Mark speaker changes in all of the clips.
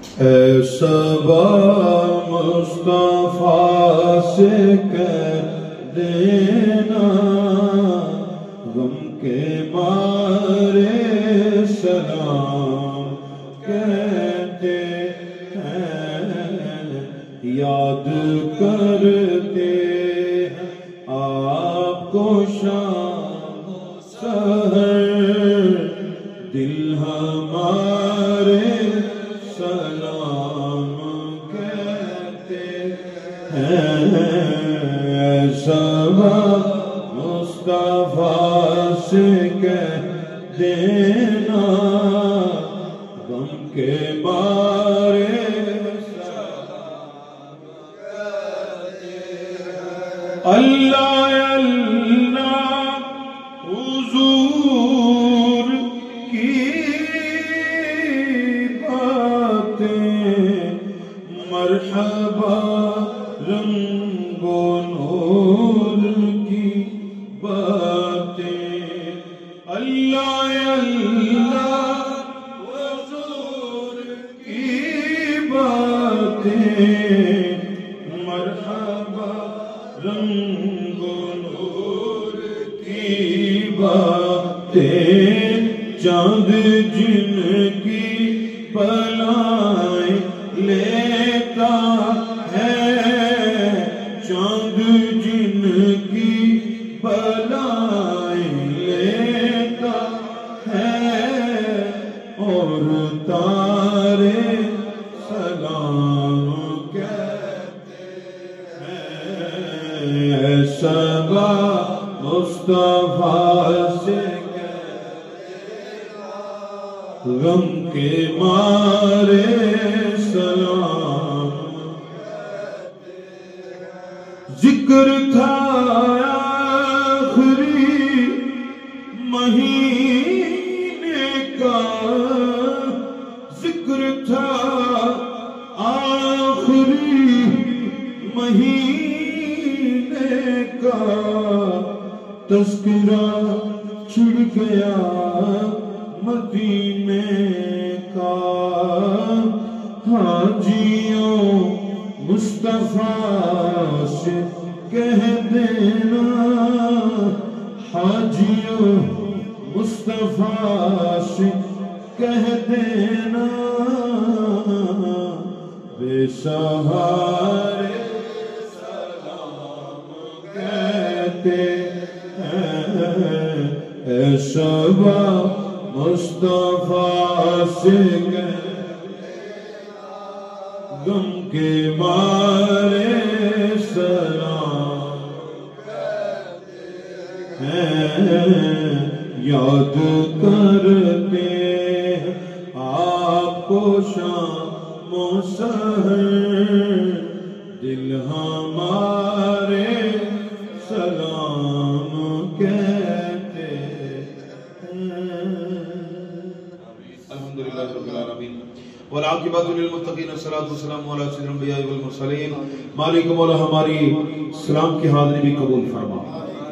Speaker 1: اے صبا مصطفیٰ سے کہہ دینا غم کے مارے سلام کہتے ہیں، یاد کرتے ہیں آپ کو شام سحر، دل ہمارے سلام کہتے ہیں۔ صبا مصطفیٰ سے کہہ دینا غم کے مارے سلام کہتے ہیں۔ اللہ اللہ حضور کی باتیں، مرحبا رنگ و نور کی باتیں، اللہ اللہ حضور کی باتیں، مرحبا رنگ و نور کی باتیں، چاند جن کی بلائیں لیتا ہے، چاند جن کی بلائیں لیتا ہے، اور تارے سلام کہتے ہیں۔ صبا مصطفیٰ سے غم کے مارے سلام، ذکر تھا آخری مہینے کا، ذکر تھا آخری مہینے کا، تذکرہ چھڑ گیا مدینے کا، حاجیوں مصطفیٰ سے کہہ دینا، حاجیوں مصطفیٰ سے کہہ دینا، بے سہارے سلام کہتے ہیں۔ اے صبا مصطفیٰ سے کہہ غم کے مارے سلام کہتے ہیں، یاد کرتے ہیں آپ کو شام و سحر، دل ہمارے سلام کہتے ہیں۔ الحمدللہ رب العالمین والعاقبۃ للمتقین، الصلاۃ والسلام علی سید الانبیاء والمرسلین۔ مالک مولا ہماری سلام کی حاضری بھی قبول فرما،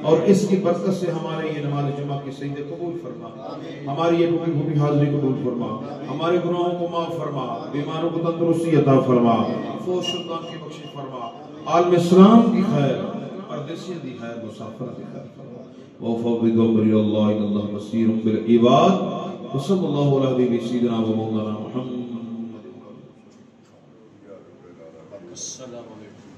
Speaker 1: اور اس کی برکت سے ہمارے یہ نماز جمعہ کی سجدے قبول فرما، ہماری یہ ٹوٹی پھوٹی حاضری قبول فرما، ہمارے گناہوں کو معاف فرما، بیماروں کو تندرستی عطا فرما، فوت شدگان کی بخشش فرما، عالم اسلام کی خیر، پردیسیوں کی خیر، مسافروں کی خیر فرما۔ وفوض امری اللہ ان اللہ بصیر بالعباد، وصلی اللہ علی حبیبہ سیدنا و مولانا محمد۔ السلام علیکم۔